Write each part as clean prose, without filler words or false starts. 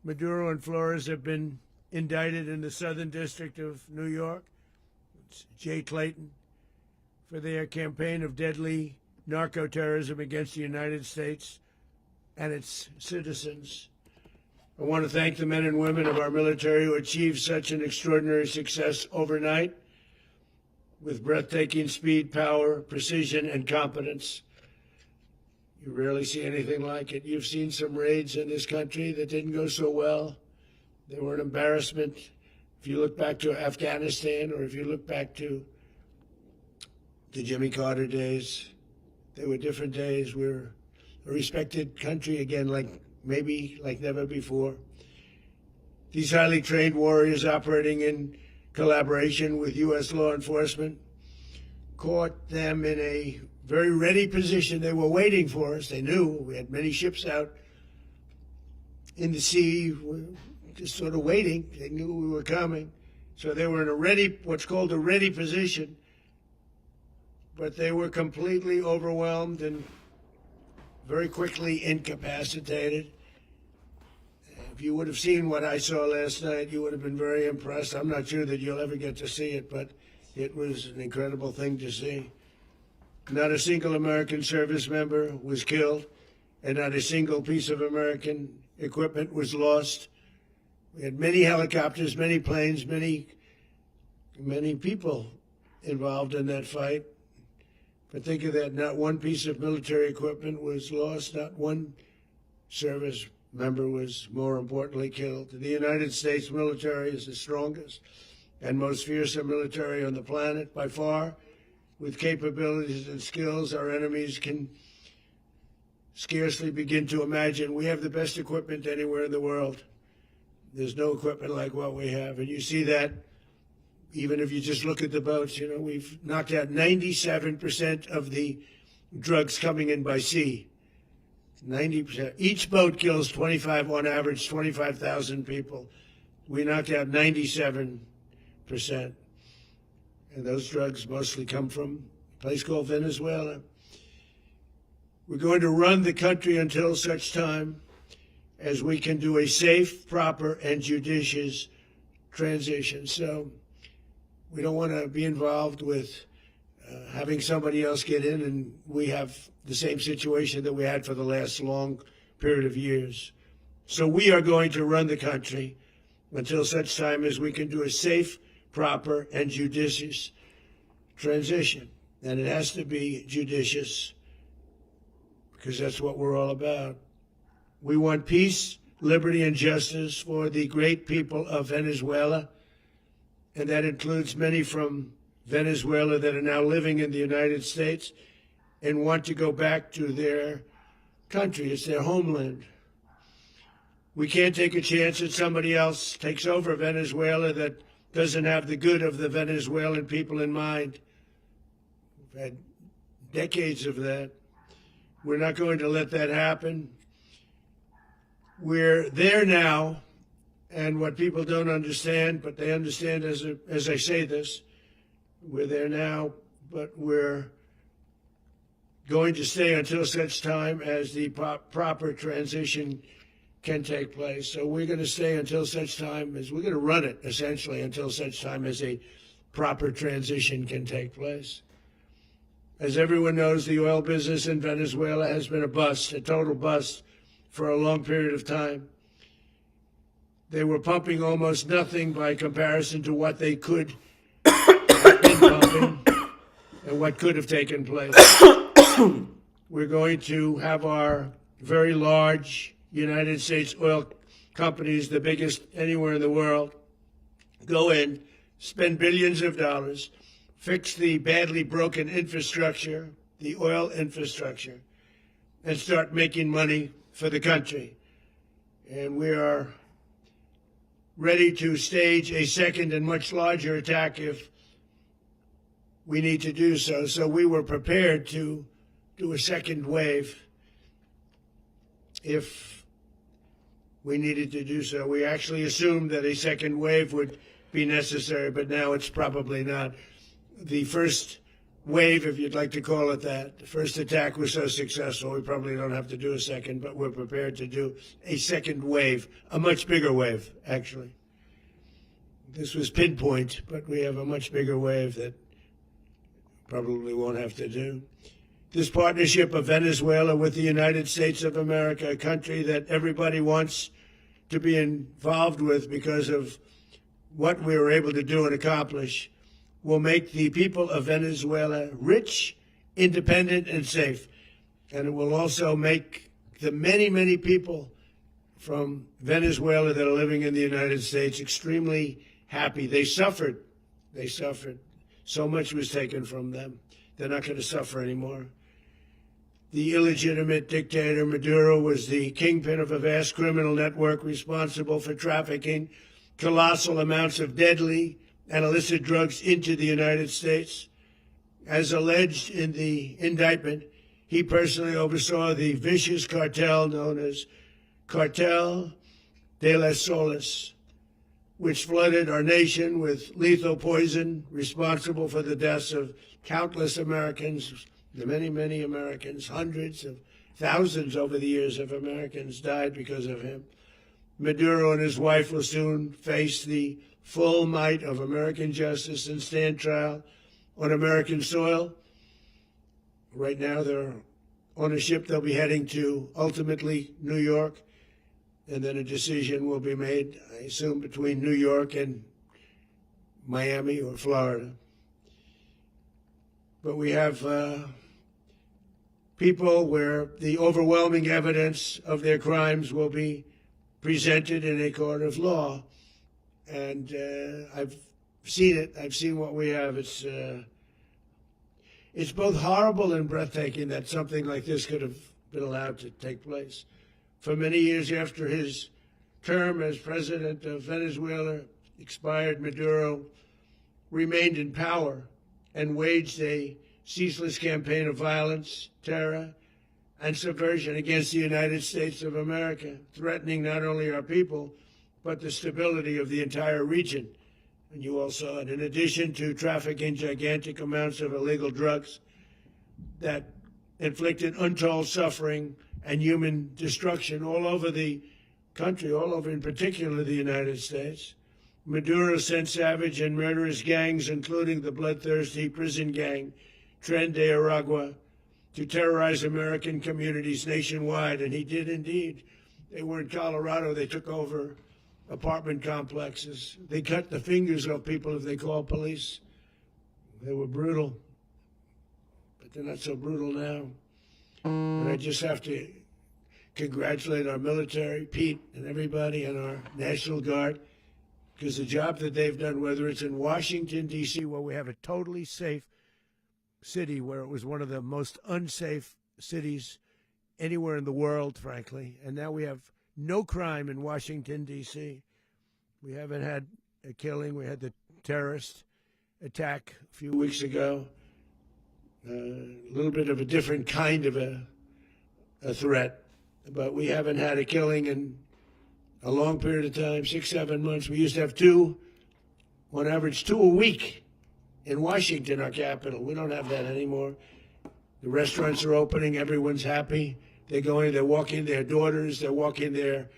Maduro and Flores have been indicted in the Southern District of New York. It's Jay Clayton, for their campaign of deadly narco-terrorism against the United States and its citizens. I want to thank the men and women of our military who achieved such an extraordinary success overnight with breathtaking speed, power, precision, and competence. You rarely see anything like it. You've seen some raids in this country that didn't go so well. They were an embarrassment. If you look back to Afghanistan, or if you look back to the Jimmy Carter days, they were different days. We're a respected country again, maybe like never before. These highly trained warriors operating in collaboration with U.S. law enforcement caught them in a very ready position. They were waiting for us. They knew we had many ships out in the sea, just sort of waiting. They knew we were coming. So they were in what's called a ready position, but they were completely overwhelmed and very quickly incapacitated. If you would have seen what I saw last night, you would have been very impressed. I'm not sure that you'll ever get to see it, but it was an incredible thing to see. Not a single American service member was killed, and not a single piece of American equipment was lost. We had many helicopters, many planes, many people involved in that fight. But think of that, not one piece of military equipment was lost, not one service member was, more importantly, killed. The United States military is the strongest and most fearsome military on the planet by far. With capabilities and skills our enemies can scarcely begin to imagine. We have the best equipment anywhere in the world. There's no equipment like what we have. And you see that even if you just look at the boats. You know, we've knocked out 97% of the drugs coming in by sea. 90%. Each boat kills on average, 25,000 people. We knocked out 97%. And those drugs mostly come from a place called Venezuela. We're going to run the country until such time as we can do a safe, proper, and judicious transition. So we don't want to be involved with having somebody else get in, and we have the same situation that we had for the last long period of years. So we are going to run the country until such time as we can do a safe, proper, and judicious transition. And it has to be judicious because that's what we're all about. We want peace, liberty, and justice for the great people of Venezuela, and that includes many from Venezuela that are now living in the United States and want to go back to their country. It's their homeland. We can't take a chance that somebody else takes over Venezuela that doesn't have the good of the Venezuelan people in mind. We've had decades of that. We're not going to let that happen. We're there now, and what people don't understand, but they understand as I say this, we're there now, but we're going to stay until such time as the proper transition can take place. So we're going to stay until such time as we're going to run it, essentially, until such time as a proper transition can take place. As everyone knows, the oil business in Venezuela has been a bust, a total bust, for a long period of time. They were pumping almost nothing by comparison to what they could have been pumping and what could have taken place. We're going to have our very large United States oil companies, the biggest anywhere in the world, go in, spend billions of dollars, fix the badly broken infrastructure, the oil infrastructure, and start making money for the country. And we are ready to stage a second and much larger attack if we need to do so. So we were prepared to do a second wave if we needed to do so. We actually assumed that a second wave would be necessary, but now it's probably not. The first wave, if you'd like to call it that. The first attack was so successful, we probably don't have to do a second, but we're prepared to do a second wave, a much bigger wave, actually. This was pinpoint, but we have a much bigger wave that probably won't have to do. This partnership of Venezuela with the United States of America, a country that everybody wants to be involved with because of what we were able to do and accomplish, will make the people of Venezuela rich, independent, and safe. And it will also make the many, many people from Venezuela that are living in the United States extremely happy. They suffered. They suffered. So much was taken from them. They're not going to suffer anymore. The illegitimate dictator Maduro was the kingpin of a vast criminal network responsible for trafficking colossal amounts of deadly and illicit drugs into the United States. As alleged in the indictment, he personally oversaw the vicious cartel known as Cartel de las Solas, which flooded our nation with lethal poison responsible for the deaths of countless Americans, many, many Americans. Hundreds of thousands over the years of Americans died because of him. Maduro and his wife will soon face the full might of American justice and stand trial on American soil. Right now, they're on a ship. They'll be heading to, ultimately, New York, and then a decision will be made, I assume, between New York and Miami or Florida. But we have people where the overwhelming evidence of their crimes will be presented in a court of law. And I've seen it. I've seen what we have. It's both horrible and breathtaking that something like this could have been allowed to take place. For many years after his term as president of Venezuela expired, Maduro remained in power and waged a ceaseless campaign of violence, terror, and subversion against the United States of America, threatening not only our people, but the stability of the entire region. And you all saw it. In addition to trafficking gigantic amounts of illegal drugs that inflicted untold suffering and human destruction all over the country, all over, in particular, the United States, Maduro sent savage and murderous gangs, including the bloodthirsty prison gang, Tren de Aragua, to terrorize American communities nationwide. And he did indeed. They were in Colorado. They took over apartment complexes. They cut the fingers off people if they called police. They were brutal, but they're not so brutal now. And I just have to congratulate our military, Pete, and everybody, and our National Guard, because the job that they've done, whether it's in Washington, D.C., where we have a totally safe city, where it was one of the most unsafe cities anywhere in the world, frankly, and now we have no crime in Washington, D.C. We haven't had a killing. We had the terrorist attack a few weeks ago. A little bit of a different kind of a threat, but we haven't had a killing in a long period of time, 6, 7 months. We used to have two, on average, 2 a week in Washington, our capital. We don't have that anymore. The restaurants are opening. Everyone's happy. They're going, they're walking their daughters, they're walking their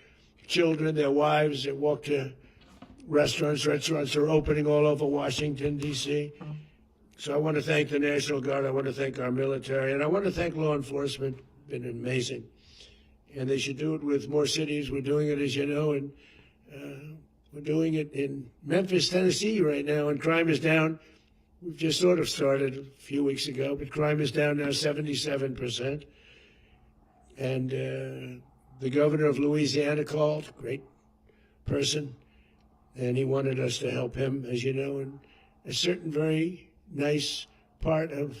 children, their wives. They walk to restaurants. Restaurants are opening all over Washington, D.C. So I want to thank the National Guard. I want to thank our military. And I want to thank law enforcement. It's been amazing. And they should do it with more cities. We're doing it, as you know, and we're doing it in Memphis, Tennessee right now, and crime is down. We've just sort of started a few weeks ago, but crime is down now 77%. And the governor of Louisiana called, great person, and he wanted us to help him, as you know, in a certain very nice part of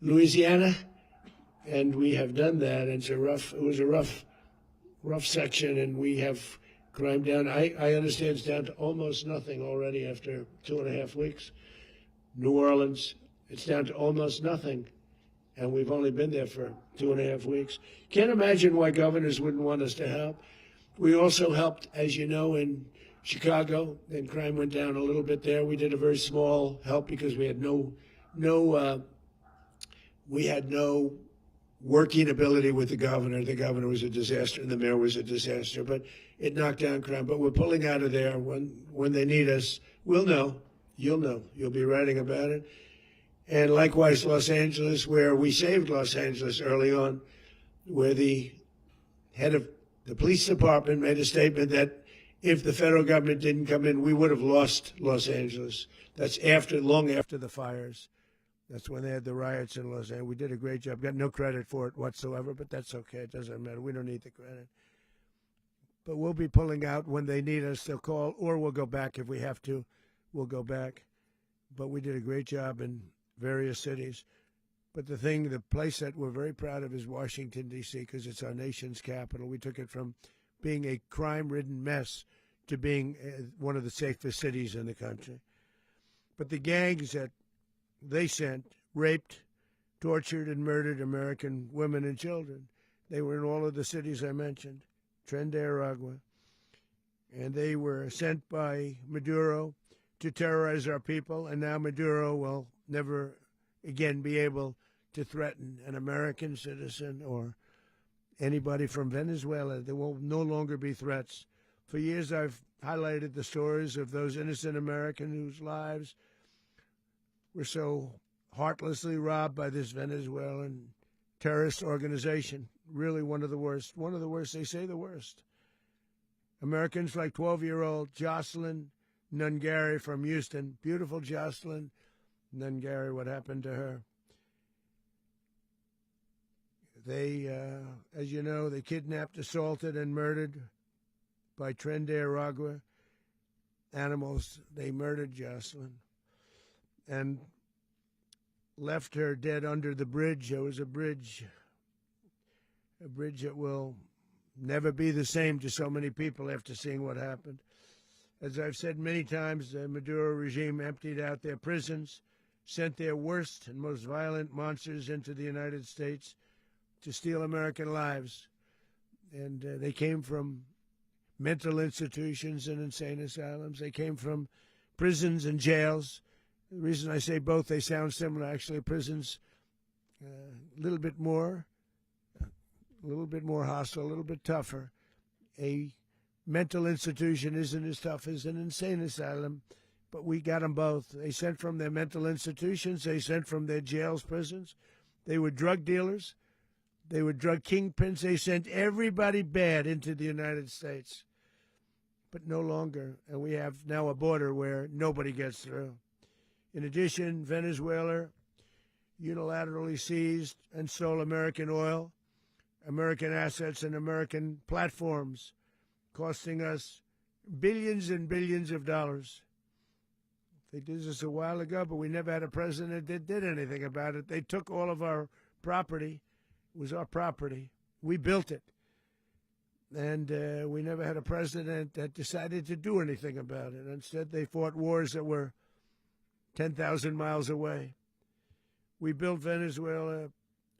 Louisiana, and we have done that. And it was a rough section, and we have crime down. I understand it's down to almost nothing already after 2.5 weeks. New Orleans, it's down to almost nothing. And we've only been there for 2.5 weeks. Can't imagine why governors wouldn't want us to help. We also helped, as you know, in Chicago, and crime went down a little bit there. We did a very small help because we had no no, we had no working ability with the governor. The governor was a disaster, and the mayor was a disaster. But it knocked down crime. But we're pulling out of there. When they need us, we'll know. You'll know. You'll be writing about it. And likewise, Los Angeles, where we saved Los Angeles early on, where the head of the police department made a statement that if the federal government didn't come in, we would have lost Los Angeles. That's long after the fires. That's when they had the riots in Los Angeles. We did a great job. Got no credit for it whatsoever, but that's okay. It doesn't matter. We don't need the credit. But we'll be pulling out when they need us. They'll call, or we'll go back if we have to. We'll go back. But we did a great job in various cities. But the place that we're very proud of is Washington, D.C., because it's our nation's capital. We took it from being a crime-ridden mess to being one of the safest cities in the country. But the gangs that they sent raped, tortured, and murdered American women and children. They were in all of the cities I mentioned, Tren de Aragua. And they were sent by Maduro to terrorize our people, and now Maduro will never again be able to threaten an American citizen or anybody from Venezuela. There will no longer be threats. For years I've highlighted the stories of those innocent Americans whose lives were so heartlessly robbed by this Venezuelan terrorist organization. Really one of the worst. One of the worst, they say the worst. Americans like 12-year-old Jocelyn Nungari from Houston. Beautiful Jocelyn Nungari, what happened to her? They, as you know, they kidnapped, assaulted, and murdered by Tren de Aragua animals. They murdered Jocelyn and left her dead under the bridge. There was a bridge that will never be the same to so many people after seeing what happened. As I've said many times, the Maduro regime emptied out their prisons, sent their worst and most violent monsters into the United States to steal American lives. And they came from mental institutions and insane asylums. They came from prisons and jails. The reason I say both, they sound similar. Actually, prisons, a little bit more hostile, a little bit tougher. A mental institution isn't as tough as an insane asylum, but we got them both. They sent from their mental institutions. They sent from their jails, prisons. They were drug dealers. They were drug kingpins. They sent everybody bad into the United States, but no longer. And we have now a border where nobody gets through. In addition, Venezuela unilaterally seized and stole American oil, American assets, and American platforms, costing us billions and billions of dollars. They did this a while ago, but we never had a president that did anything about it. They took all of our property. It was our property. We built it. And we never had a president that decided to do anything about it. Instead, they fought wars that were 10,000 miles away. We built Venezuela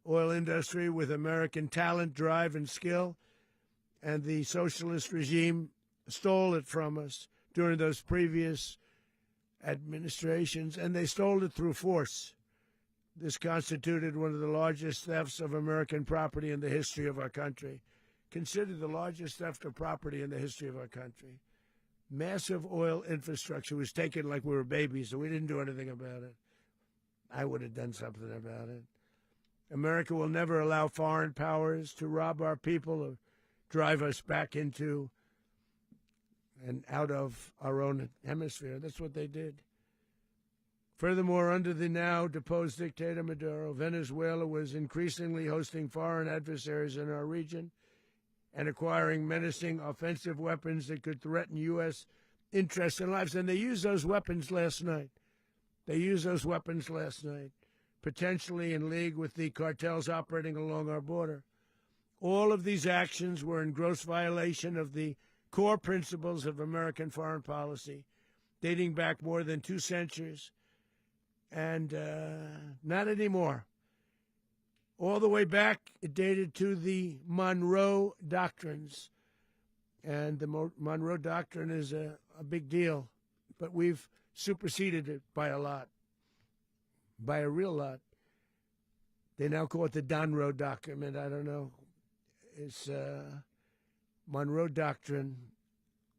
oil industry with American talent, drive, and skill, and the socialist regime stole it from us during those previous administrations, and they stole it through force. This constituted one of the largest thefts of American property in the history of our country. Considered the largest theft of property in the history of our country. Massive oil infrastructure was taken like we were babies, so we didn't do anything about it. I would have done something about it. America will never allow foreign powers to rob our people or drive us back into and out of our own hemisphere. That's what they did. Furthermore, under the now deposed dictator Maduro, Venezuela was increasingly hosting foreign adversaries in our region and acquiring menacing offensive weapons that could threaten U.S. interests and lives. And they used those weapons last night. Potentially in league with the cartels operating along our border. All of these actions were in gross violation of the core principles of American foreign policy, dating back more than 2 centuries, and not anymore. All the way back, it dated to the Monroe Doctrines. And the Monroe Doctrine is a big deal, but we've superseded it by a lot. by a real lot. They now call it the Monroe document. I don't know. It's Monroe Doctrine.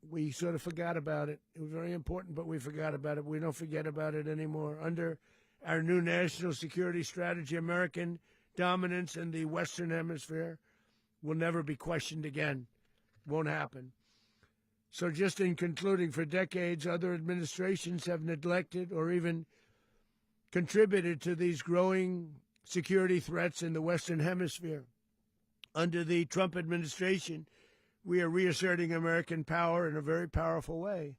We sort of forgot about it. It was very important, but we forgot about it. We don't forget about it anymore. Under our new national security strategy, American dominance in the Western Hemisphere will never be questioned again. Won't happen. So just in concluding, for decades, other administrations have neglected or even contributed to these growing security threats in the Western Hemisphere. Under the Trump administration, we are reasserting American power in a very powerful way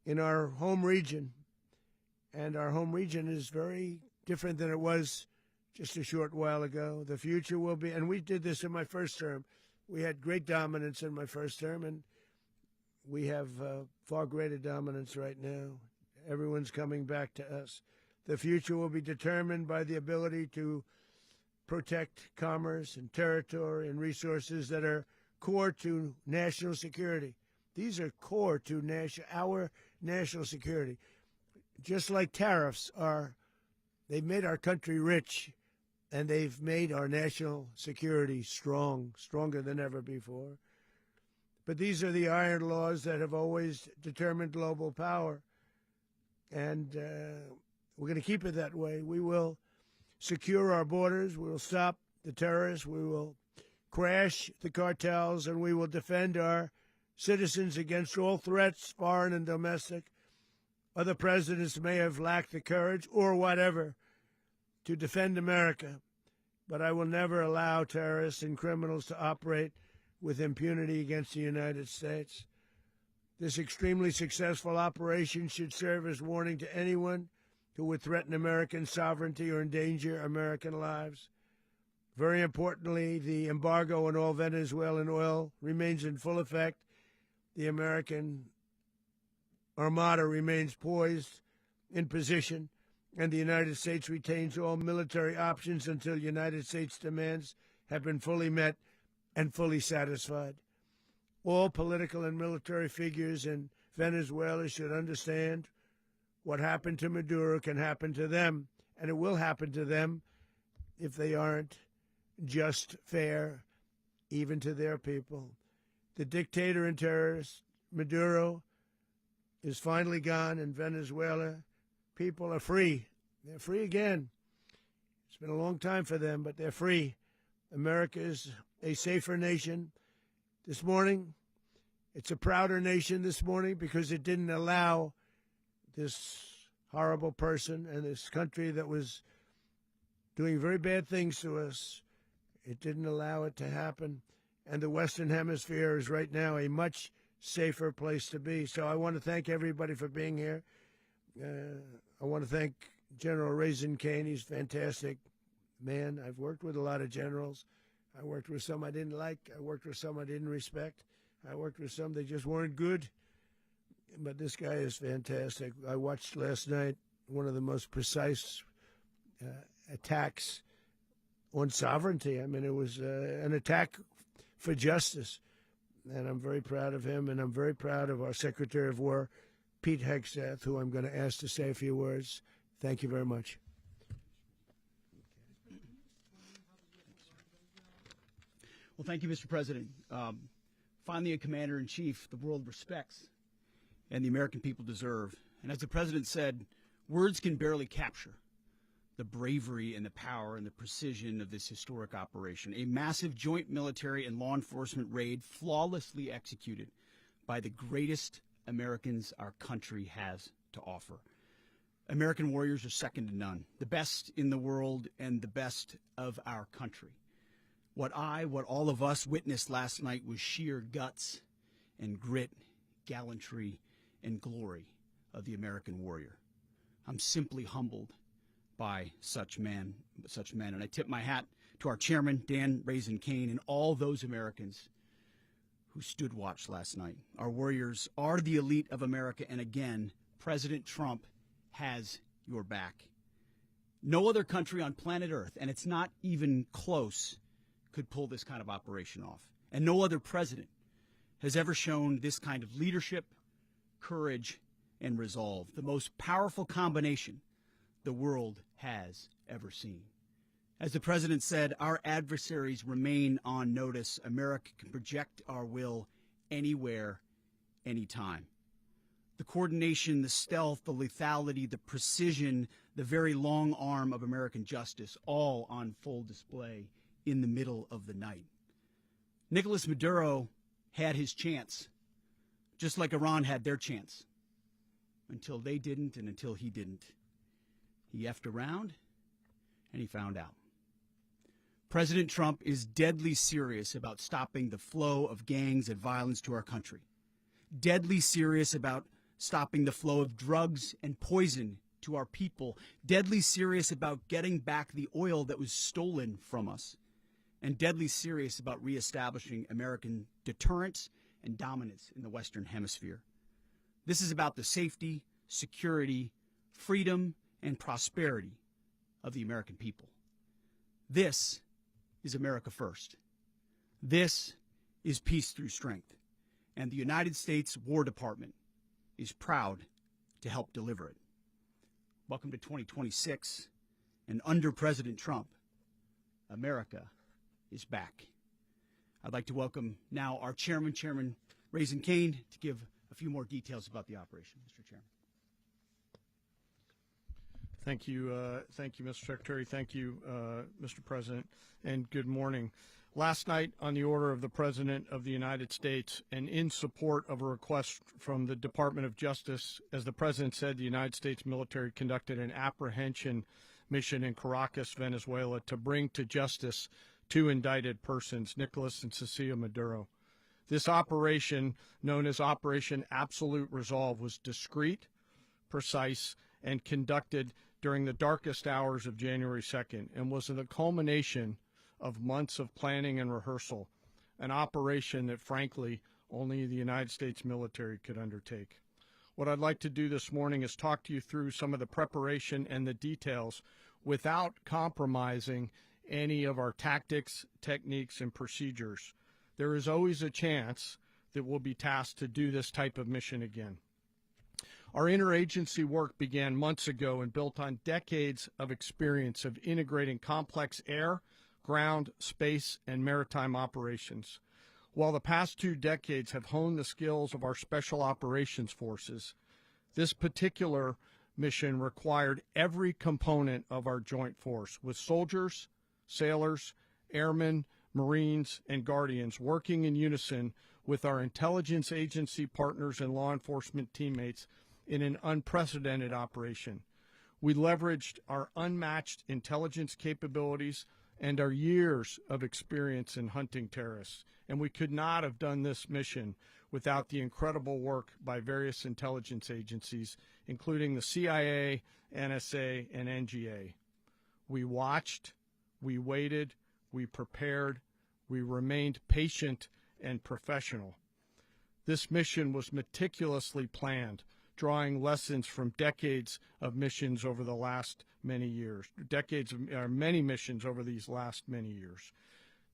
in our home region. And our home region is very different than it was just a short while ago. The future will be, and we did this in my first term. We had great dominance in my first term, and we have far greater dominance right now. Everyone's coming back to us. The future will be determined by the ability to protect commerce and territory and resources that are core to national security. These are core to our national security. Just like tariffs they've made our country rich, and they've made our national security stronger than ever before. But these are the iron laws that have always determined global power. And we're going to keep it that way. We will secure our borders. We will stop the terrorists. We will crash the cartels, and we will defend our citizens against all threats, foreign and domestic. Other presidents may have lacked the courage or whatever to defend America, but I will never allow terrorists and criminals to operate with impunity against the United States. This extremely successful operation should serve as warning to anyone who would threaten American sovereignty or endanger American lives. Very importantly, the embargo on all Venezuelan oil remains in full effect. The American Armada remains poised in position, and the United States retains all military options until United States demands have been fully met and fully satisfied. All political and military figures in Venezuela should understand what happened to Maduro can happen to them, and it will happen to them if they aren't just, fair, even to their people. The dictator and terrorist, Maduro, is finally gone, and Venezuela people are free. They're free again. It's been a long time for them, but they're free. America is a safer nation. This morning, it's a prouder nation this morning because it didn't allow this horrible person and this country that was doing very bad things to us. It didn't allow it to happen. And the Western Hemisphere is right now a much safer place to be. So I want to thank everybody for being here. I want to thank General Raisin Kane. He's a fantastic man. I've worked with a lot of generals. I worked with some I didn't like. I worked with some I didn't respect. I worked with some that just weren't good. But this guy is fantastic. I watched last night one of the most precise attacks on sovereignty. I mean, it was an attack for justice. And I'm very proud of him, and I'm very proud of our Secretary of War, Pete Hegseth, who I'm going to ask to say a few words. Thank you very much. Well, thank you, Mr. President. Finally, a commander-in-chief the world respects and the American people deserve. And as the President said, words can barely capture the bravery and the power and the precision of this historic operation. A massive joint military and law enforcement raid flawlessly executed by the greatest Americans our country has to offer. American warriors are second to none, the best in the world and the best of our country. What all of us witnessed last night was sheer guts and grit, gallantry, and glory of the American warrior. I'm simply humbled by such men. And I tip my hat to our chairman, Dan Raisin Kane, and all those Americans who stood watch last night. Our warriors are the elite of America, and again, President Trump has your back. No other country on planet Earth, and it's not even close, could pull this kind of operation off. And no other president has ever shown this kind of leadership, courage, and resolve. The most powerful combination the world has ever seen. As the president said, our adversaries remain on notice. America can project our will anywhere, anytime. The coordination, the stealth, the lethality, the precision, the very long arm of American justice, all on full display in the middle of the night. Nicolas Maduro had his chance, just like Iran had their chance, until they didn't and until he didn't. He effed around and he found out. President Trump is deadly serious about stopping the flow of gangs and violence to our country, deadly serious about stopping the flow of drugs and poison to our people, deadly serious about getting back the oil that was stolen from us, and deadly serious about reestablishing American deterrence and dominance in the Western Hemisphere. This is about the safety, security, freedom, and prosperity of the American people. This is America first. This is peace through strength. And the United States War Department is proud to help deliver it. Welcome to 2026. And under President Trump, America is back. I'd like to welcome now our chairman, Chairman Raising Cane, to give a few more details about the operation. Mr. Chairman. Thank you, Mr. Secretary. Thank you, Mr. President, and good morning. Last night, on the order of the President of the United States and in support of a request from the Department of Justice, as the President said, the United States military conducted an apprehension mission in Caracas, Venezuela, to bring to justice two indicted persons, Nicolas and Cecilia Maduro. This operation, known as Operation Absolute Resolve, was discreet, precise, and conducted during the darkest hours of January 2nd and was the culmination of months of planning and rehearsal, an operation that, frankly, only the United States military could undertake. What I'd like to do this morning is talk to you through some of the preparation and the details without compromising any of our tactics, techniques, and procedures. There is always a chance that we'll be tasked to do this type of mission again. Our interagency work began months ago and built on decades of experience of integrating complex air, ground, space, and maritime operations. While the past 2 decades have honed the skills of our special operations forces, this particular mission required every component of our joint force, with soldiers, sailors, airmen, Marines, and Guardians working in unison with our intelligence agency partners and law enforcement teammates in an unprecedented operation. We leveraged our unmatched intelligence capabilities and our years of experience in hunting terrorists, and we could not have done this mission without the incredible work by various intelligence agencies, including the CIA, NSA, and NGA. We watched, we waited, we prepared, we remained patient and professional. This mission was meticulously planned, drawing lessons from decades of missions over the last many years, many missions over these last many years.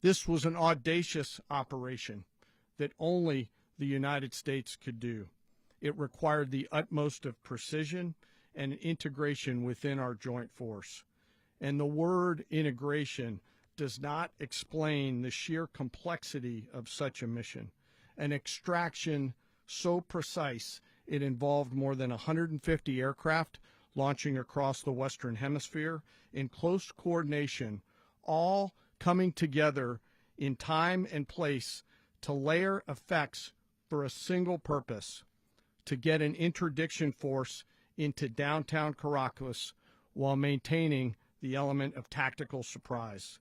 This was an audacious operation that only the United States could do. It required the utmost of precision and integration within our joint force. And the word integration does not explain the sheer complexity of such a mission. An extraction so precise it involved more than 150 aircraft launching across the Western Hemisphere in close coordination, all coming together in time and place to layer effects for a single purpose: to get an interdiction force into downtown Caracas while maintaining the element of tactical surprise.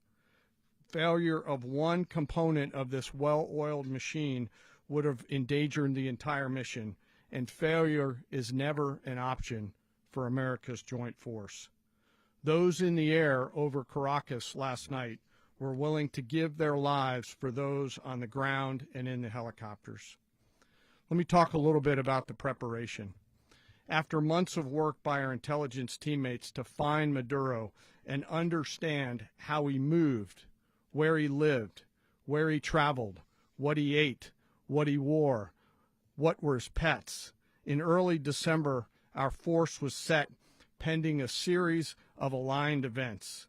Failure of one component of this well-oiled machine would have endangered the entire mission, and failure is never an option for America's joint force. Those in the air over Caracas last night were willing to give their lives for those on the ground and in the helicopters. Let me talk a little bit about the preparation. After months of work by our intelligence teammates to find Maduro and understand how he moved, where he lived, where he traveled, what he ate, what he wore, what were his pets, in early December, our force was set pending a series of aligned events.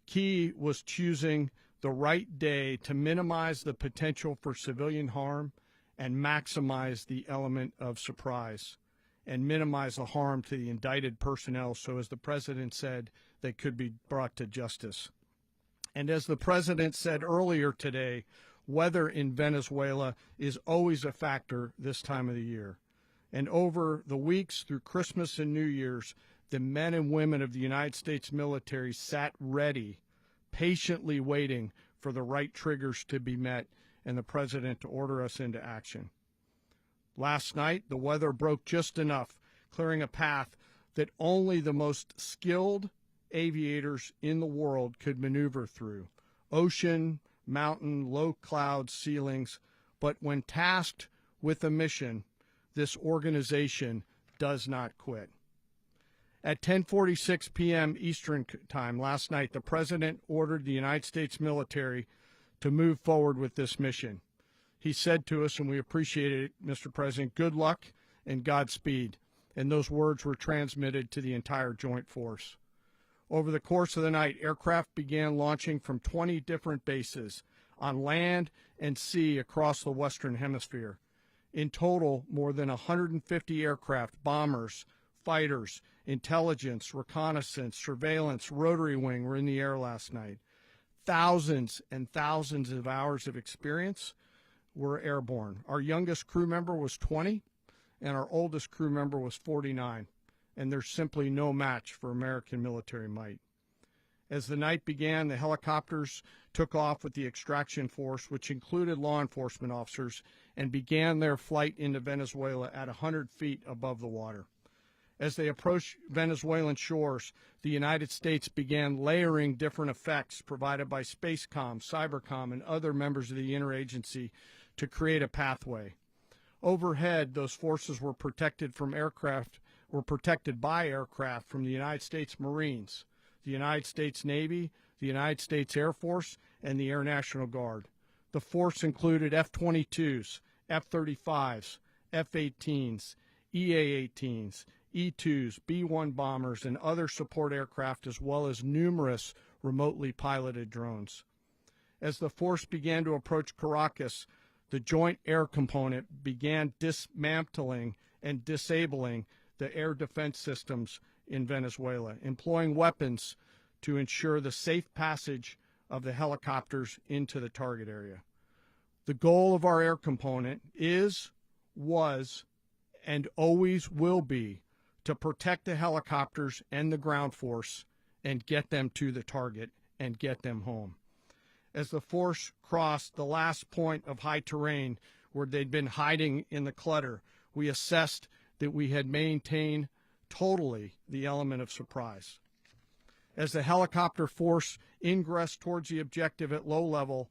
Key was choosing the right day to minimize the potential for civilian harm and maximize the element of surprise and minimize the harm to the indicted personnel so, as the president said, they could be brought to justice. And as the president said earlier today, weather in Venezuela is always a factor this time of the year. And over the weeks through Christmas and New Year's, the men and women of the United States military sat ready, patiently waiting for the right triggers to be met and the president to order us into action. Last night, the weather broke just enough, clearing a path that only the most skilled aviators in the world could maneuver through. Ocean, mountain, low cloud ceilings. But when tasked with a mission, this organization does not quit. At 10:46 p.m. Eastern Time last night, the president ordered the United States military to move forward with this mission. He said to us, and we appreciate it, Mr. President, good luck and Godspeed. And those words were transmitted to the entire joint force. Over the course of the night, aircraft began launching from 20 different bases on land and sea across the Western Hemisphere. In total, more than 150 aircraft, bombers, fighters, intelligence, reconnaissance, surveillance, rotary wing were in the air last night. Thousands and thousands of hours of experience were airborne. Our youngest crew member was 20, and our oldest crew member was 49, and there's simply no match for American military might. As the night began, the helicopters took off with the extraction force, which included law enforcement officers, and began their flight into Venezuela at 100 feet above the water. As they approached Venezuelan shores, the United States began layering different effects provided by Spacecom, Cybercom, and other members of the interagency to create a pathway. Overhead, those forces were protected by aircraft from the United States Marines, the United States Navy, the United States Air Force, and the Air National Guard. The force included F-22s, F-35s, F-18s, EA-18s, E-2s, B-1 bombers, and other support aircraft, as well as numerous remotely piloted drones. As the force began to approach Caracas, the Joint Air Component began dismantling and disabling the air defense systems in Venezuela, employing weapons to ensure the safe passage of the helicopters into the target area. The goal of our air component is, was, and always will be to protect the helicopters and the ground force and get them to the target and get them home. As the force crossed the last point of high terrain where they'd been hiding in the clutter, we assessed that we had maintained totally the element of surprise. As the helicopter force ingressed towards the objective at low level,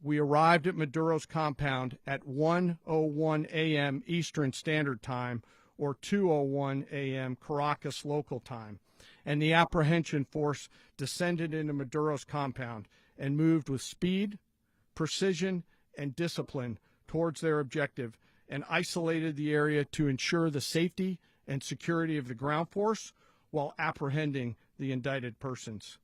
we arrived at Maduro's compound at 1:01 a.m. Eastern Standard Time, or 2:01 a.m. Caracas local time, and the apprehension force descended into Maduro's compound and moved with speed, precision, and discipline towards their objective and isolated the area to ensure the safety and security of the ground force while apprehending the indicted persons.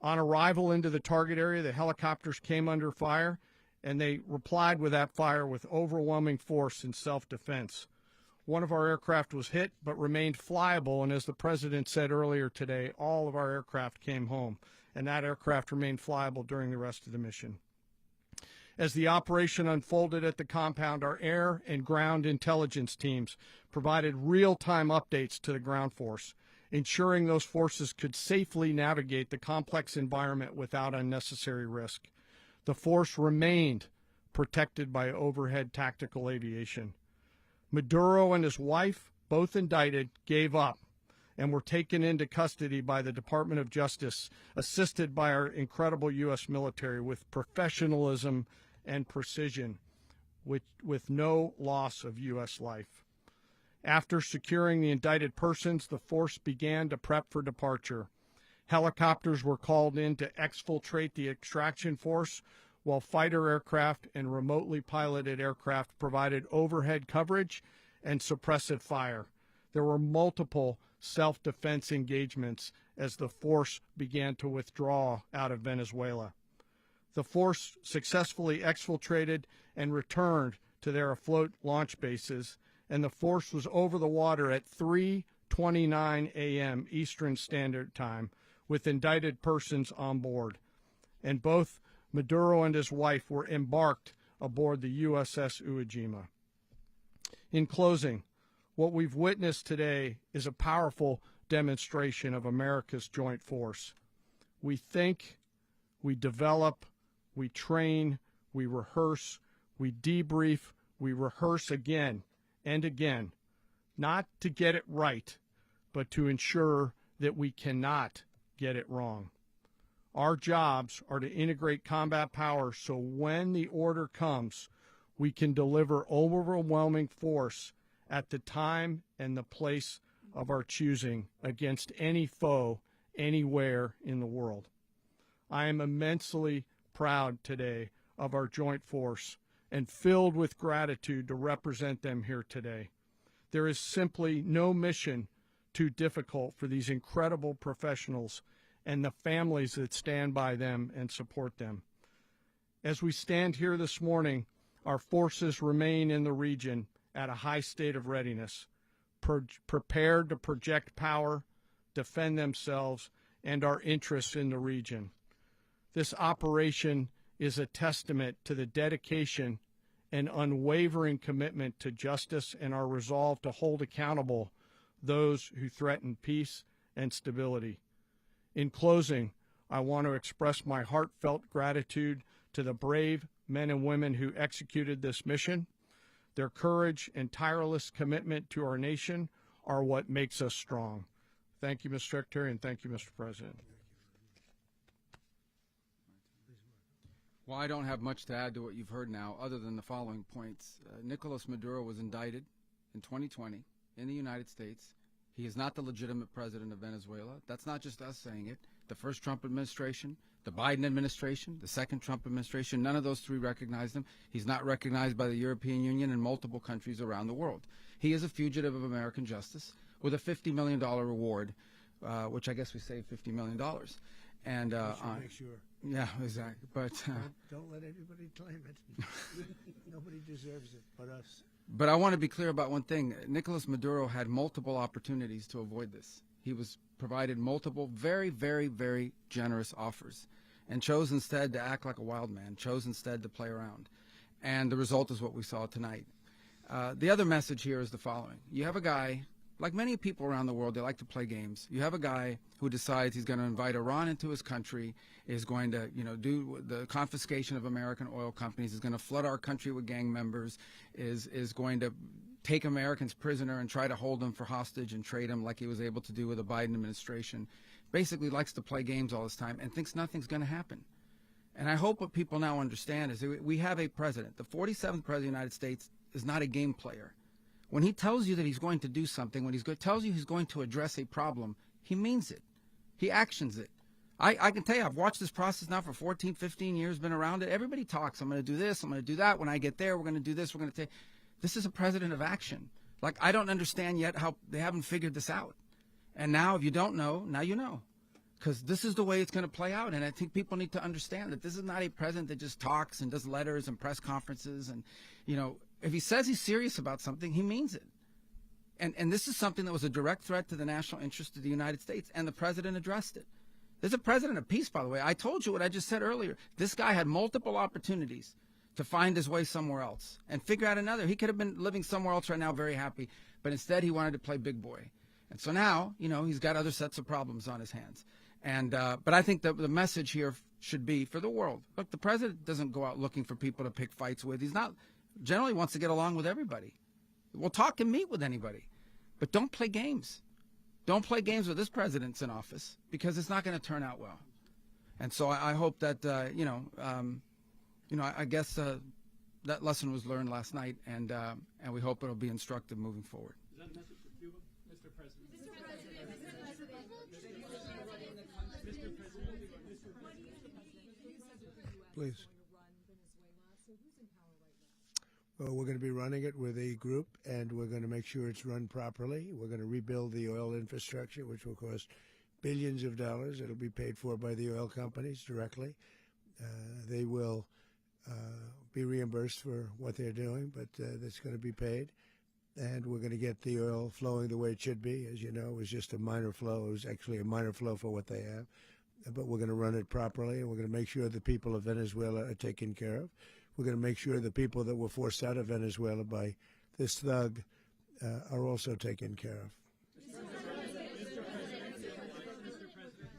On arrival into the target area, the helicopters came under fire, and they replied with that fire with overwhelming force in self-defense. One of our aircraft was hit but remained flyable, and as the president said earlier today, all of our aircraft came home, and that aircraft remained flyable during the rest of the mission. As the operation unfolded at the compound, our air and ground intelligence teams provided real-time updates to the ground force, ensuring those forces could safely navigate the complex environment without unnecessary risk. The force remained protected by overhead tactical aviation. Maduro and his wife, both indicted, gave up and were taken into custody by the Department of Justice, assisted by our incredible U.S. military with professionalism and precision, with no loss of U.S. life. After securing the indicted persons, the force began to prep for departure. Helicopters were called in to exfiltrate the extraction force, while fighter aircraft and remotely piloted aircraft provided overhead coverage and suppressive fire. There were multiple self-defense engagements as the force began to withdraw out of Venezuela. The force successfully exfiltrated and returned to their afloat launch bases, and the force was over the water at 3:29 a.m. Eastern Standard Time with indicted persons on board, and both Maduro and his wife were embarked aboard the USS Iwo Jima. In closing, what we've witnessed today is a powerful demonstration of America's joint force. We think, we develop, we train, we rehearse, we debrief, we rehearse again and again, not to get it right, but to ensure that we cannot get it wrong. Our jobs are to integrate combat power so when the order comes, we can deliver overwhelming force at the time and the place of our choosing against any foe anywhere in the world. I am immensely proud today of our joint force and filled with gratitude to represent them here today. There is simply no mission too difficult for these incredible professionals and the families that stand by them and support them. As we stand here this morning, our forces remain in the region at a high state of readiness, prepared to project power, defend themselves, and our interests in the region. This operation is a testament to the dedication and unwavering commitment to justice and our resolve to hold accountable those who threaten peace and stability. In closing, I want to express my heartfelt gratitude to the brave men and women who executed this mission. Their courage and tireless commitment to our nation are what makes us strong. Thank you, Mr. Secretary, and thank you, Mr. President. Well, I don't have much to add to what you've heard now, other than the following points. Nicolas Maduro was indicted in 2020 in the United States. He is not the legitimate president of Venezuela. That's not just us saying it. The first Trump administration, the Biden administration, the second Trump administration, none of those three recognized him. He's not recognized by the European Union and multiple countries around the world. He is a fugitive of American justice with a $50 million reward, which I guess we saved $50 million. And make sure. Yeah, exactly. But don't let anybody claim it. Nobody deserves it but us. But I want to be clear about one thing. Nicolas Maduro had multiple opportunities to avoid this. He was provided multiple very, very, very generous offers and chose instead to act like a wild man, chose instead to play around. And the result is what we saw tonight. The other message here is the following. You have a guy, like many people around the world, they like to play games. You have a guy who decides he's going to invite Iran into his country, is going to, do the confiscation of American oil companies, is going to flood our country with gang members, is going to take Americans prisoner and try to hold them for hostage and trade them like he was able to do with the Biden administration. Basically likes to play games all this time and thinks nothing's going to happen. And I hope what people now understand is that we have a president. The 47th president of the United States is not a game player. When he tells you that he's going to do something, when he tells you he's going to address a problem, he means it. He actions it. I can tell you, I've watched this process now for 14, 15 years, been around it. Everybody talks. I'm going to do this. I'm going to do that. When I get there, we're going to do this. We're going to take. This is a president of action. Like, I don't understand yet how they haven't figured this out. And now, if you don't know, now you know. Because this is the way it's going to play out. And I think people need to understand that this is not a president that just talks and does letters and press conferences. And, if he says he's serious about something, he means it. And this is something that was a direct threat to the national interest of the United States, and the president addressed it. There's a president of peace, by the way. I told you what I just said earlier. This guy had multiple opportunities to find his way somewhere else and figure out another. He could have been living somewhere else right now, very happy, but instead he wanted to play big boy. And so now, he's got other sets of problems on his hands. And but I think the message here should be for the world. Look, the president doesn't go out looking for people to pick fights with. He's not generally wants to get along with everybody. We'll talk and meet with anybody, but don't play games. Don't play games with this president's in office, because it's not going to turn out well. And so I hope that I guess that lesson was learned last night, and we hope it'll be instructive moving forward. Is that a message for Cuba, Mr. President? Please. Well, we're going to be running it with a group, and we're going to make sure it's run properly. We're going to rebuild the oil infrastructure, which will cost billions of dollars. It'll be paid for by the oil companies directly. They will be reimbursed for what they're doing, but that's going to be paid. And we're going to get the oil flowing the way it should be. As you know, it was just a minor flow. It was actually a minor flow for what they have. But we're going to run it properly, and we're going to make sure the people of Venezuela are taken care of. We're going to make sure the people that were forced out of Venezuela by this thug are also taken care of.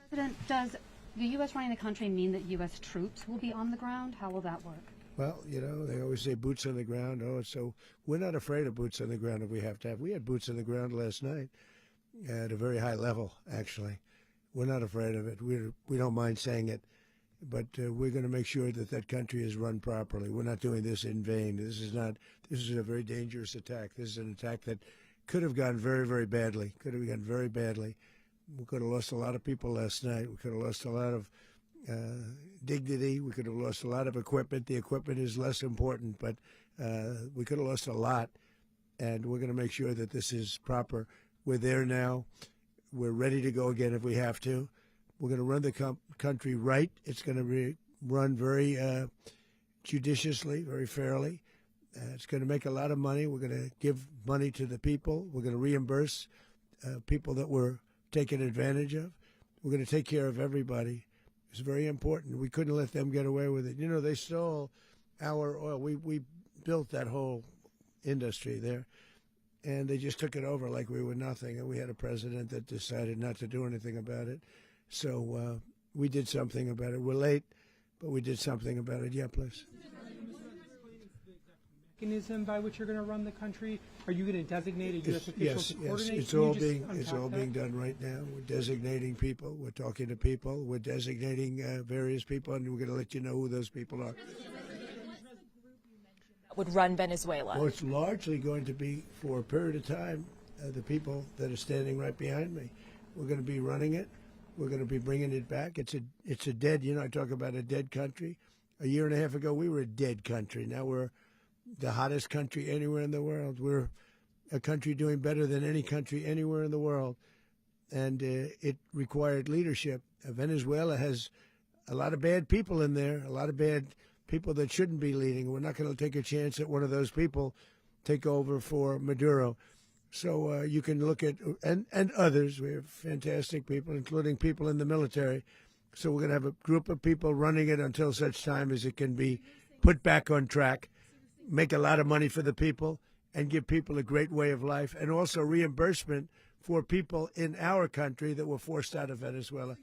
President, does the U.S. running the country mean that U.S. troops will be on the ground? How will that work? Well, you know, they always say boots on the ground. Oh, so we're not afraid of boots on the ground if we have to have. We had boots on the ground last night at a very high level, actually. We're not afraid of it. We don't mind saying it. But we're going to make sure that that country is run properly. We're not doing this in vain. This is a very dangerous attack. This is an attack that could have gone very, very badly. Could have gone very badly. We could have lost a lot of people last night. We could have lost a lot of dignity. We could have lost a lot of equipment. The equipment is less important, but we could have lost a lot. And we're going to make sure that this is proper. We're there now. We're ready to go again if we have to. We're going to run the country right. It's going to be run very judiciously, very fairly. It's going to make a lot of money. We're going to give money to the people. We're going to reimburse people that were taken advantage of. We're going to take care of everybody. It's very important. We couldn't let them get away with it. You know, they stole our oil. We built that whole industry there, and they just took it over like we were nothing. And we had a president that decided not to do anything about it. So we did something about it. We're late, but we did something about it. Yeah, please. Mechanism by which you're going to run the country? Are you going to designate a U.S. official to coordinate? Yes, it's all being done right now. We're designating people. We're talking to people. We're designating various people, and we're going to let you know who those people are. Would run Venezuela? Well, it's largely going to be for a period of time the people that are standing right behind me. We're going to be running it. We're going to be bringing it back. It's a dead, you know, I talk about a dead country. A year and a half ago, we were a dead country. Now we're the hottest country anywhere in the world. We're a country doing better than any country anywhere in the world. And it required leadership. Venezuela has a lot of bad people in there, a lot of bad people that shouldn't be leading. We're not going to take a chance that one of those people take over for Maduro. So you can look at, and others, we have fantastic people, including people in the military. So we're going to have a group of people running it until such time as it can be put back on track, make a lot of money for the people, and give people a great way of life, and also reimbursement for people in our country that were forced out of Venezuela.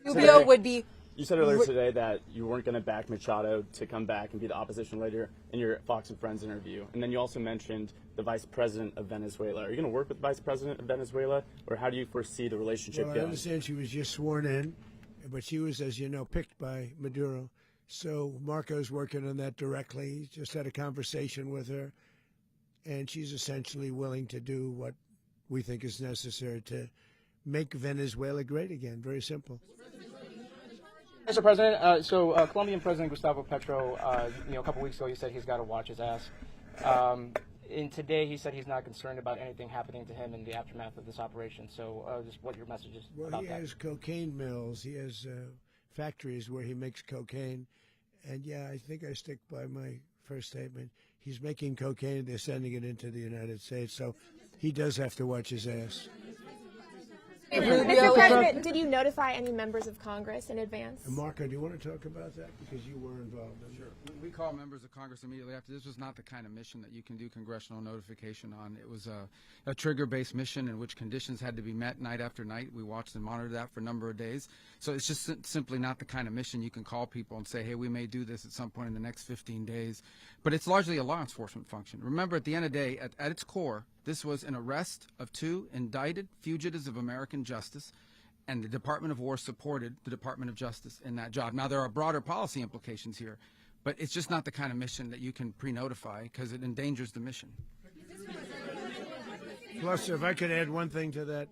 Rubio would be. You said earlier today that you weren't going to back Machado to come back and be the opposition leader in your Fox and Friends interview. And then you also mentioned the vice president of Venezuela. Are you going to work with the vice president of Venezuela, or how do you foresee the relationship Well, going? I understand she was just sworn in, but she was, as you know, picked by Maduro. So Marco's working on that directly. He just had a conversation with her, and she's essentially willing to do what we think is necessary to make Venezuela great again. Very simple. Mr. President, Colombian President Gustavo Petro, a couple weeks ago, he said he's got to watch his ass. And today, he said he's not concerned about anything happening to him in the aftermath of this operation. So, just what your message is about that? Well, he has cocaine mills. He has factories where he makes cocaine. And, yeah, I think I stick by my first statement. He's making cocaine. They're sending it into the United States. So he does have to watch his ass. Mr. President, did you notify any members of Congress in advance? Marco, do you want to talk about that? Because you were involved in it. Sure. We call members of Congress immediately after. This was not the kind of mission that you can do congressional notification on. It was a trigger-based mission in which conditions had to be met night after night. We watched and monitored that for a number of days. So it's just simply not the kind of mission you can call people and say, hey, we may do this at some point in the next 15 days. But it's largely a law enforcement function. Remember, at the end of the day, at its core, this was an arrest of 2 indicted fugitives of American justice, and the Department of War supported the Department of Justice in that job. Now, there are broader policy implications here, but it's just not the kind of mission that you can pre-notify because it endangers the mission. Plus, if I could add one thing to that,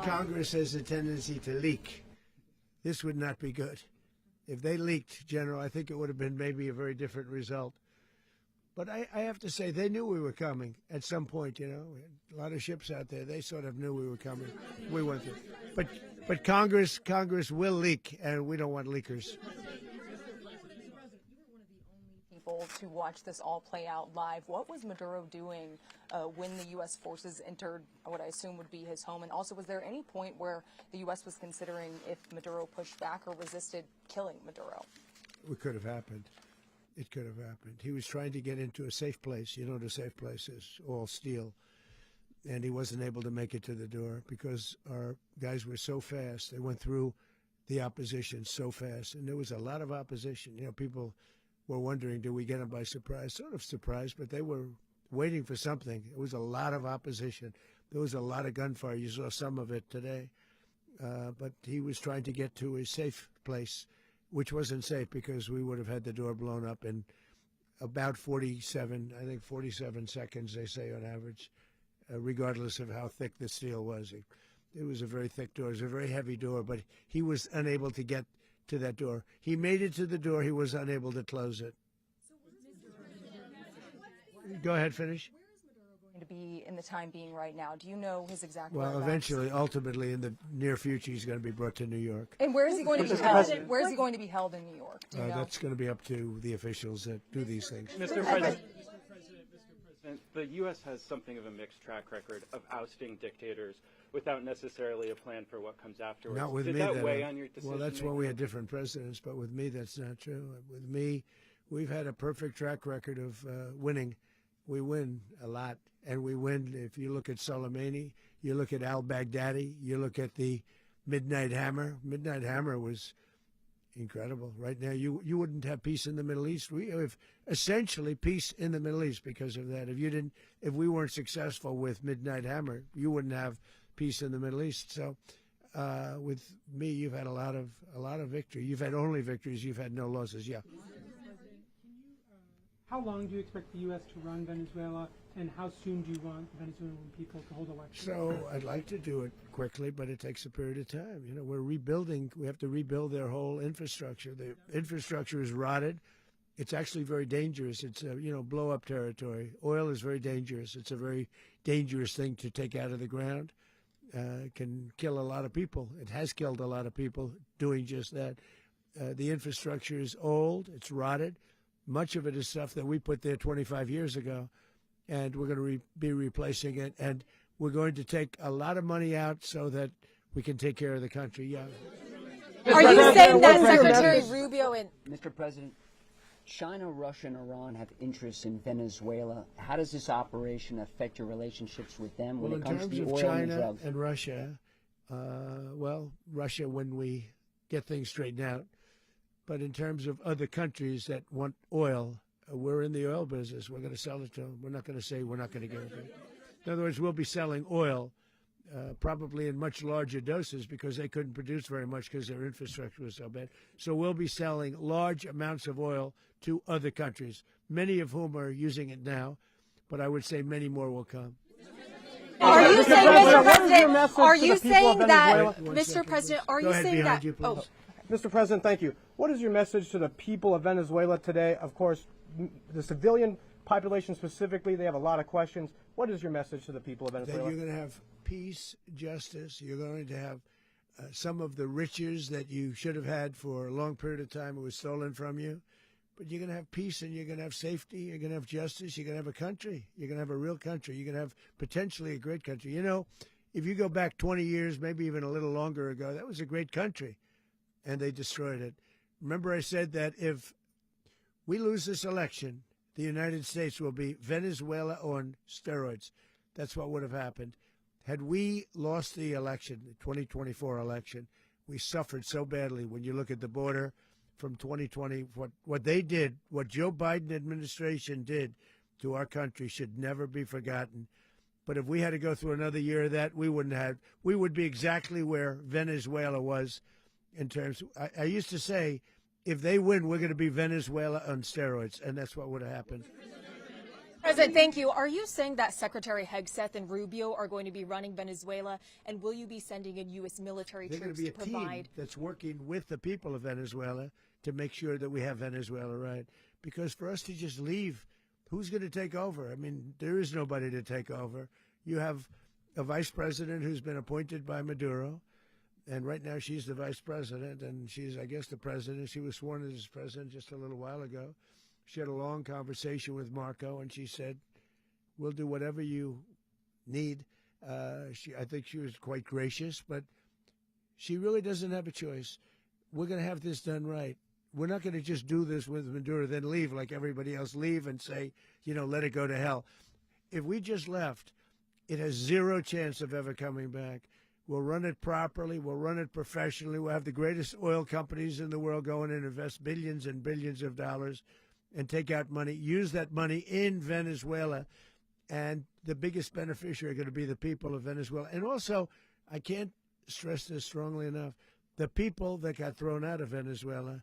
Congress has a tendency to leak. This would not be good. If they leaked, General, I think it would have been maybe a very different result. But I have to say, they knew we were coming at some point, you know. A lot of ships out there, they sort of knew we were coming. We went through. But Congress will leak, and we don't want leakers. People to watch this all play out live. What was Maduro doing when the U.S. forces entered what I assume would be his home? And also, was there any point where the U.S. was considering if Maduro pushed back or resisted killing Maduro? It could have happened. It could have happened. He was trying to get into a safe place. You know what a safe place is, all steel. And he wasn't able to make it to the door because our guys were so fast. They went through the opposition so fast. And there was a lot of opposition. You know, people were wondering, do we get them by surprise? Sort of surprised, but they were waiting for something. It was a lot of opposition. There was a lot of gunfire. You saw some of it today. But he was trying to get to a safe place, which wasn't safe because we would have had the door blown up in about 47 seconds, they say on average, regardless of how thick the steel was. It was a very thick door. It was a very heavy door, but he was unable to get to that door. He made it to the door. He was unable to close it. Go ahead, finish. Going to be in the time being right now? Do you know his exact Well, whereabouts? eventually, ultimately, in the near future, he's going to be brought to New York. And where is he going to be held? Where is he going to be held in New York? Do you know? That's going to be up to the officials that do these things. Mr. President, the U.S. has something of a mixed track record of ousting dictators without necessarily a plan for what comes afterwards. Not with Did me. that weigh on your decision? Well, that's when we had different presidents, but with me, that's not true. With me, we've had a perfect track record of winning. We win a lot, and we win. If you look at Soleimani, you look at al-Baghdadi, you look at the Midnight Hammer. Midnight Hammer was incredible. Right now, you wouldn't have peace in the Middle East. We have essentially peace in the Middle East because of that. If we weren't successful with Midnight Hammer, you wouldn't have peace in the Middle East. So, with me, you've had a lot of victory. You've had only victories. You've had no losses. Yeah. How long do you expect the U.S. to run Venezuela, and how soon do you want Venezuelan people to hold elections? So I'd like to do it quickly, but it takes a period of time. You know, we're rebuilding. We have to rebuild their whole infrastructure. The infrastructure is rotted. It's actually very dangerous. It's blow-up territory. Oil is very dangerous. It's a very dangerous thing to take out of the ground. It can kill a lot of people. It has killed a lot of people doing just that. The infrastructure is old. It's rotted. Much of it is stuff that we put there 25 years ago, and we're going to be replacing it. And we're going to take a lot of money out so that we can take care of the country. Yeah. Are you saying that Secretary Rubio and Mr. President, China, Russia, and Iran have interests in Venezuela. How does this operation affect your relationships with them when it comes to the oil in terms of and China drugs? and Russia, Russia when we get things straightened out. But in terms of other countries that want oil, we're in the oil business. We're going to sell it to them. We're not going to say we're not going to give it to them. In other words, we'll be selling oil probably in much larger doses because they couldn't produce very much because their infrastructure was so bad. So we'll be selling large amounts of oil to other countries, many of whom are using it now, but I would say many more will come. Are you saying, Mr. President, are you saying that, Mr. President, are you saying that, Mr. President, thank you. What is your message to the people of Venezuela today? Of course, the civilian population specifically, they have a lot of questions. What is your message to the people of Venezuela? That you're going to have peace, justice. You're going to have some of the riches that you should have had for a long period of time. It was stolen from you. But you're going to have peace, and you're going to have safety. You're going to have justice. You're going to have a country. You're going to have a real country. You're going to have potentially a great country. You know, if you go back 20 years, maybe even a little longer ago, that was a great country, and they destroyed it. Remember I said that if we lose this election, the United States will be Venezuela on steroids. That's what would have happened. Had we lost the election, the 2024 election, we suffered so badly. When you look at the border from 2020, what they did, what Joe Biden administration did to our country should never be forgotten. But if we had to go through another year of that, we would be exactly where Venezuela was in terms. I used to say, if they win, we're going to be Venezuela on steroids, and that's what would have happened. President, thank you. Are you saying that Secretary Hegseth and Rubio are going to be running Venezuela, and will you be sending in U.S. military They're troops going to to be a provide? team that's working with the people of Venezuela to make sure that we have Venezuela right. Because for us to just leave who's going to take over? I mean, there is nobody to take over. You have a vice president who's been appointed by Maduro, and right now she's the vice president, and she's, I guess, the president. She was sworn in as president just a little while ago. She had a long conversation with Marco, and she said, we'll do whatever you need. I think she was quite gracious, but she really doesn't have a choice. We're going to have this done right. We're not going to just do this with Maduro, then leave like everybody else, leave and say, let it go to hell. If we just left, it has zero chance of ever coming back. We'll run it properly. We'll run it professionally. We'll have the greatest oil companies in the world go in and invest billions and billions of dollars and take out money, use that money in Venezuela. And the biggest beneficiary are going to be the people of Venezuela. And also, I can't stress this strongly enough, the people that got thrown out of Venezuela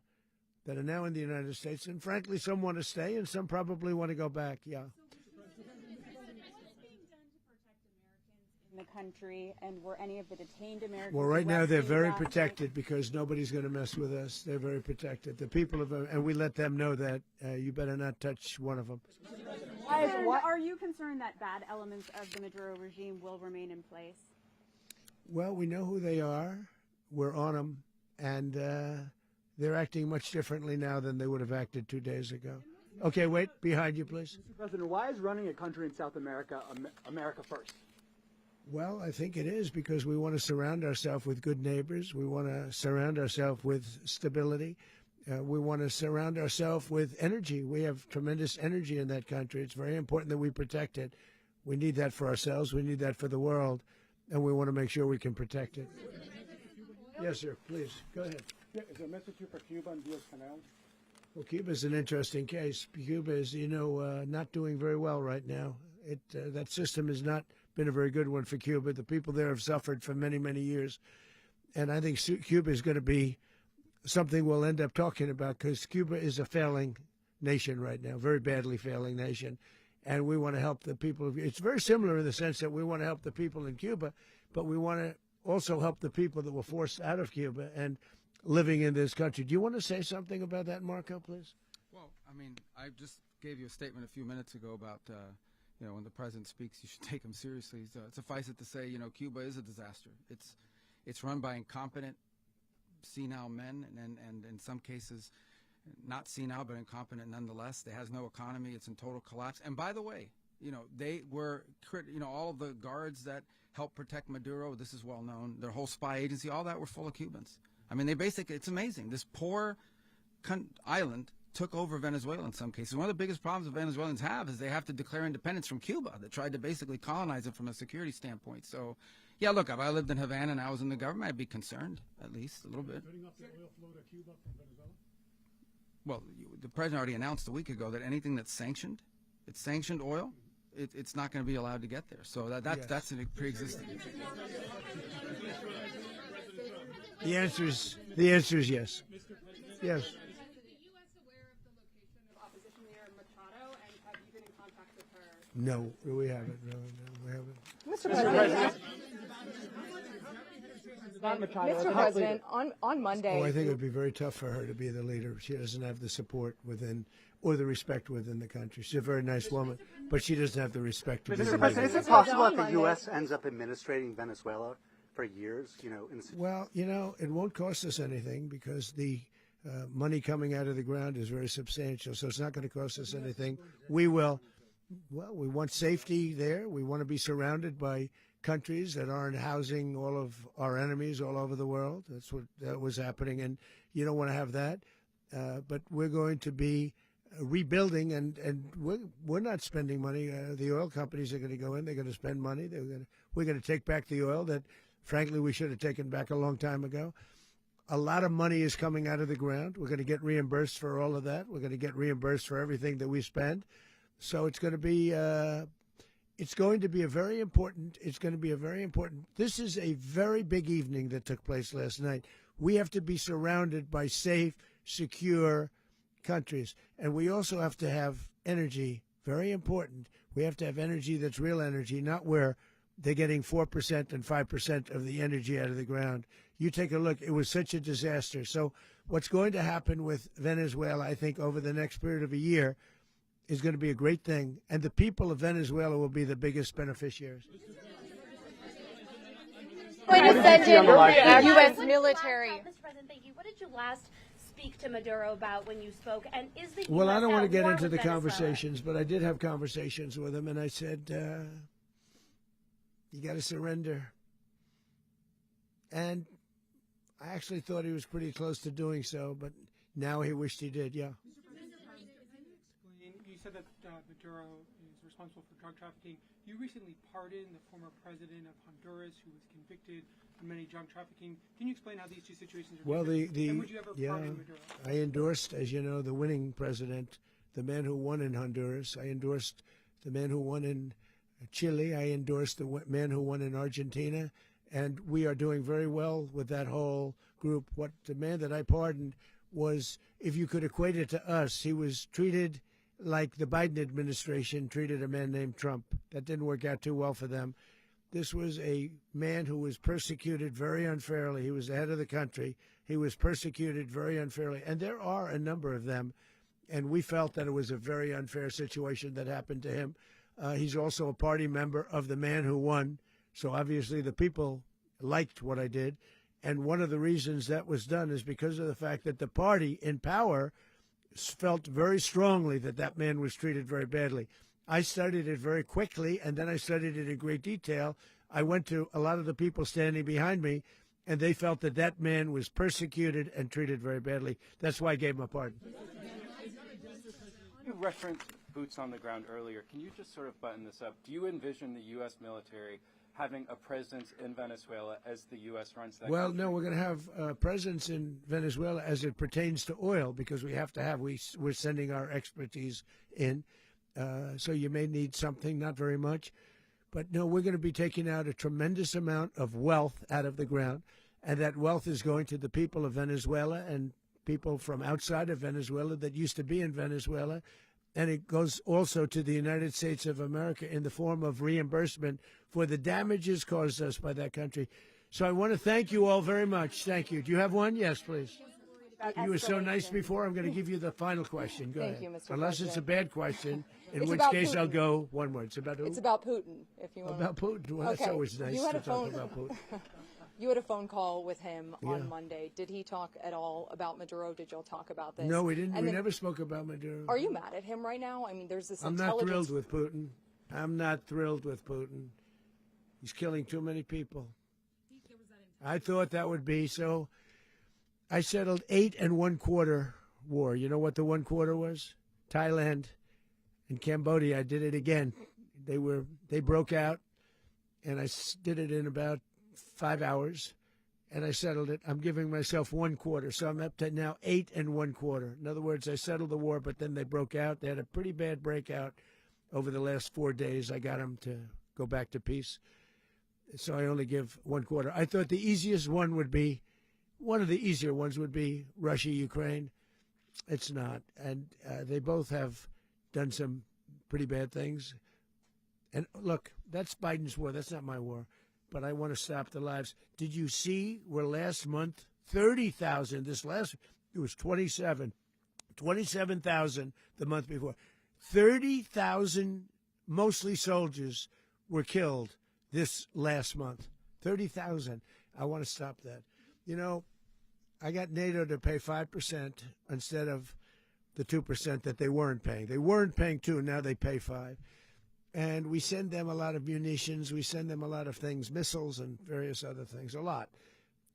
that are now in the United States, and frankly, some want to stay and some probably want to go back, yeah. In the country, and were any of the detained Americans? Well, right now they're very last night? protected because nobody's going to mess with us. They're very protected. The people of, and we let them know that you better not touch one of them. And are you concerned that bad elements of the Maduro regime will remain in place? Well, we know who they are. We're on them, and they're acting much differently now than they would have acted 2 days ago. Okay, wait, behind you, please. Mr. President, why is running a country in South America America first? Well, I think it is because we want to surround ourselves with good neighbors. We want to surround ourselves with stability. We want to surround ourselves with energy. We have tremendous energy in that country. It's very important that we protect it. We need that for ourselves. We need that for the world. And we want to make sure we can protect it. Yes, sir. Please, go ahead. Is there a message here for Cuba and Diaz-Canel? Well, Cuba's an interesting case. Cuba is, not doing very well right now. That system has not been a very good one for Cuba. The people there have suffered for many, many years. And I think Cuba is going to be something we'll end up talking about because Cuba is a failing nation right now, very badly failing nation. And we want to help the people. It's very similar in the sense that we want to help the people in Cuba, but we want to also help the people that were forced out of Cuba and living in this country. Do you want to say something about that, Marco, please? Well, I just gave you a statement a few minutes ago about, when the president speaks, you should take him seriously. So suffice it to say, Cuba is a disaster. It's run by incompetent, senile men, and in some cases, not senile, but incompetent nonetheless. It has no economy. It's in total collapse. And by the way, they were, all of the guards that helped protect Maduro, this is well known, their whole spy agency, all that were full of Cubans. They basically, it's amazing. This poor island took over Venezuela in some cases. One of the biggest problems the Venezuelans have is they have to declare independence from Cuba that tried to basically colonize it from a security standpoint. So, yeah, look, if I lived in Havana and I was in the government, I'd be concerned, at least a little bit. Cutting off the oil flow to Cuba from Venezuela? Well, the president already announced a week ago that anything that's sanctioned, it's sanctioned oil, it's not going to be allowed to get there. So that's a pre-existing. The answer is yes. Yes. No, we haven't. No, we haven't. Mr. President. Mr. President, on Monday. Oh, I think it would be very tough for her to be the leader. She doesn't have the support within or the respect within the country. She's a very nice woman, but she doesn't have the respect to be the Mr. leader. President, is it possible that the U.S. ends up administrating Venezuela for years? Well, it won't cost us anything because the money coming out of the ground is very substantial, so it's not going to cost us anything. We will. Well, we want safety there. We want to be surrounded by countries that aren't housing all of our enemies all over the world. That's what that was happening, and you don't want to have that. But we're going to be rebuilding, and we're not spending money. The oil companies are going to go in. They're going to spend money. We're going to take back the oil that, frankly, we should have taken back a long time ago. A lot of money is coming out of the ground. We're going to get reimbursed for all of that. We're going to get reimbursed for everything that we spend. So it's going to be a very important. This is a very big evening that took place last night. We have to be surrounded by safe, secure countries, and we also have to have energy. Very important. We have to have energy that's real energy, not where they're getting 4% and 5% of the energy out of the ground. You take a look. It was such a disaster. So what's going to happen with Venezuela, I think, over the next period of a year, is going to be a great thing, and the people of Venezuela will be the biggest beneficiaries. Going to send in U.S. military. Mr. President, thank you. What did you last speak to Maduro about when you spoke? And is the Well, US I don't want to at get war into with the Venezuela? conversations, but I did have conversations with him, and I said, you got to surrender. And I actually thought he was pretty close to doing so, but now he wished he did, yeah. You said that Maduro is responsible for drug trafficking. You recently pardoned the former president of Honduras who was convicted of many drug trafficking. Can you explain how these two situations are different? And would you ever pardon Maduro? I endorsed, as you know, the winning president, the man who won in Honduras. I endorsed the man who won in Chile. I endorsed the man who won in Argentina. And we are doing very well with that whole group. What the man that I pardoned was, if you could equate it to us, he was treated like the Biden administration treated a man named Trump. That didn't work out too well for them. This was a man who was persecuted very unfairly. He was the head of the country. He was persecuted very unfairly. And there are a number of them. And we felt that it was a very unfair situation that happened to him. He's also a party member of the man who won. So obviously the people liked what I did. And one of the reasons that was done is because of the fact that the party in power felt very strongly that that man was treated very badly. I studied it very quickly, and then I studied it in great detail. I went to a lot of the people standing behind me, and they felt that that man was persecuted and treated very badly. That's why I gave him a pardon. You referenced boots on the ground earlier. Can you just sort of button this up? Do you envision the U.S. military having a presence in Venezuela as the U.S. runs that Well, country? no, we're going to have a presence in Venezuela as it pertains to oil, because we have to have, we're sending our expertise in. So you may need something, not very much. But no, we're going to be taking out a tremendous amount of wealth out of the ground. And that wealth is going to the people of Venezuela and people from outside of Venezuela that used to be in Venezuela. And it goes also to the United States of America in the form of reimbursement for the damages caused us by that country. So I want to thank you all very much. Thank you. Do you have one? Yes, please. You were so nice before. I'm going to give you the final question. Go ahead. Thank you, Mr. Unless it's a bad question, in It's which about case I'll Putin. go one word. It's about who? It's about Putin, if you want. About Putin. Well, that's Okay. always nice You had to a talk phone- about Putin. You had a phone call with him Yeah. on Monday. Did he talk at all about Maduro? Did y'all talk about this? No, we didn't. And We then- never spoke about Maduro. Are you mad at him right now? I mean, there's this I'm not intelligence. thrilled with Putin. I'm not thrilled with Putin. He's killing too many people. I thought that would be so. I settled 8 1/4 war. You know what the 1/4 was? Thailand and Cambodia. I did it again. They broke out, and I did it in about 5 hours, and I settled it. I'm giving myself 1/4, so I'm up to now 8 1/4. In other words, I settled the war, but then they broke out. They had a pretty bad breakout over the last 4 days. I got them to go back to peace, so I only give 1/4. I thought the easiest one would be, one of the easier ones would be Russia, Ukraine. It's not, and they both have done some pretty bad things. And look, that's Biden's war. That's not my war. But I want to stop the lives. Did you see where last month 30,000? It was 27,000 the month before. 30,000, mostly soldiers, were killed this last month. 30,000. I want to stop that. You know, I got NATO to pay 5% instead of the 2% that they weren't paying. They weren't paying 2, now they pay 5. And we send them a lot of munitions. We send them a lot of things, missiles and various other things, a lot.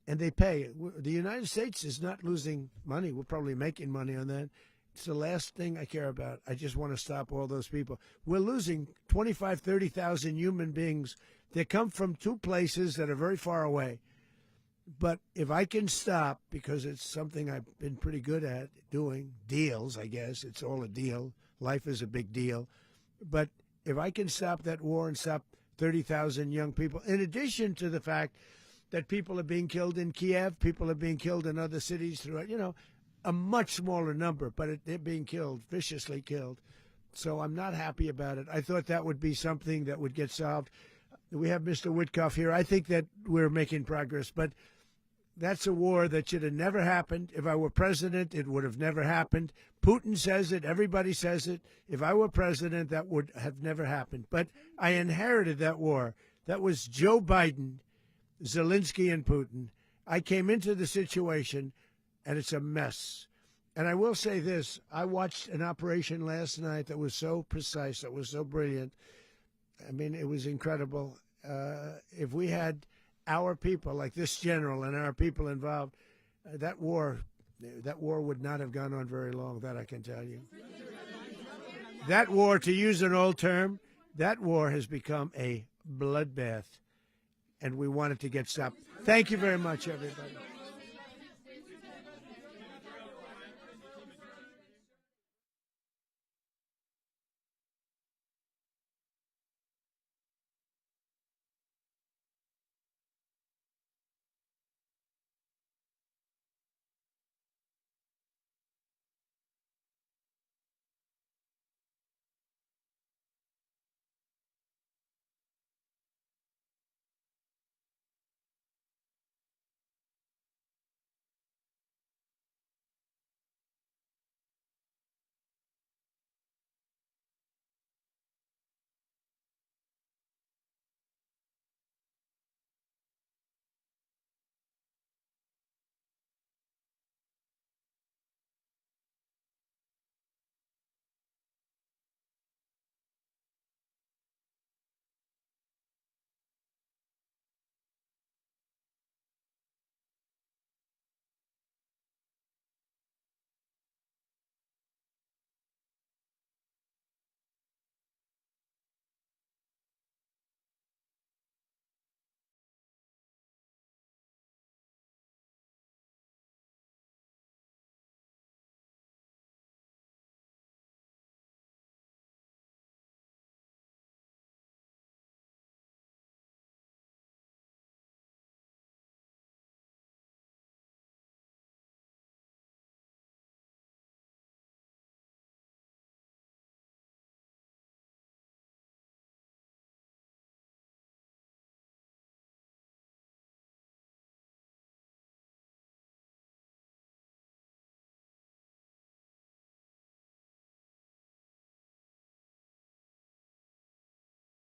And they pay. The United States is not losing money. We're probably making money on that. It's the last thing I care about. I just want to stop all those people. We're losing 25, 30,000 human beings. They come from 2 places that are very far away. But if I can stop, because it's something I've been pretty good at doing, deals, I guess. It's all a deal. Life is a big deal. But if I can stop that war and stop 30,000 young people, in addition to the fact that people are being killed in Kiev, people are being killed in other cities throughout, a much smaller number, but they're being killed, viciously killed. So I'm not happy about it. I thought that would be something that would get solved. We have Mr. Witkoff here. I think that we're making progress, but That's a war that should have never happened. If I were president, it would have never happened. Putin says it. Everybody says it. If I were president, that would have never happened. But I inherited that war. That was Joe Biden, Zelensky, and Putin. I came into the situation, and it's a mess. And I will say this. I watched an operation last night that was so precise, that was so brilliant. I mean, it was incredible. If we had our people, like this general and our people involved, that war would not have gone on very long, that I can tell you. That war, to use an old term, that war has become a bloodbath, and we want it to get stopped. Thank you very much, everybody.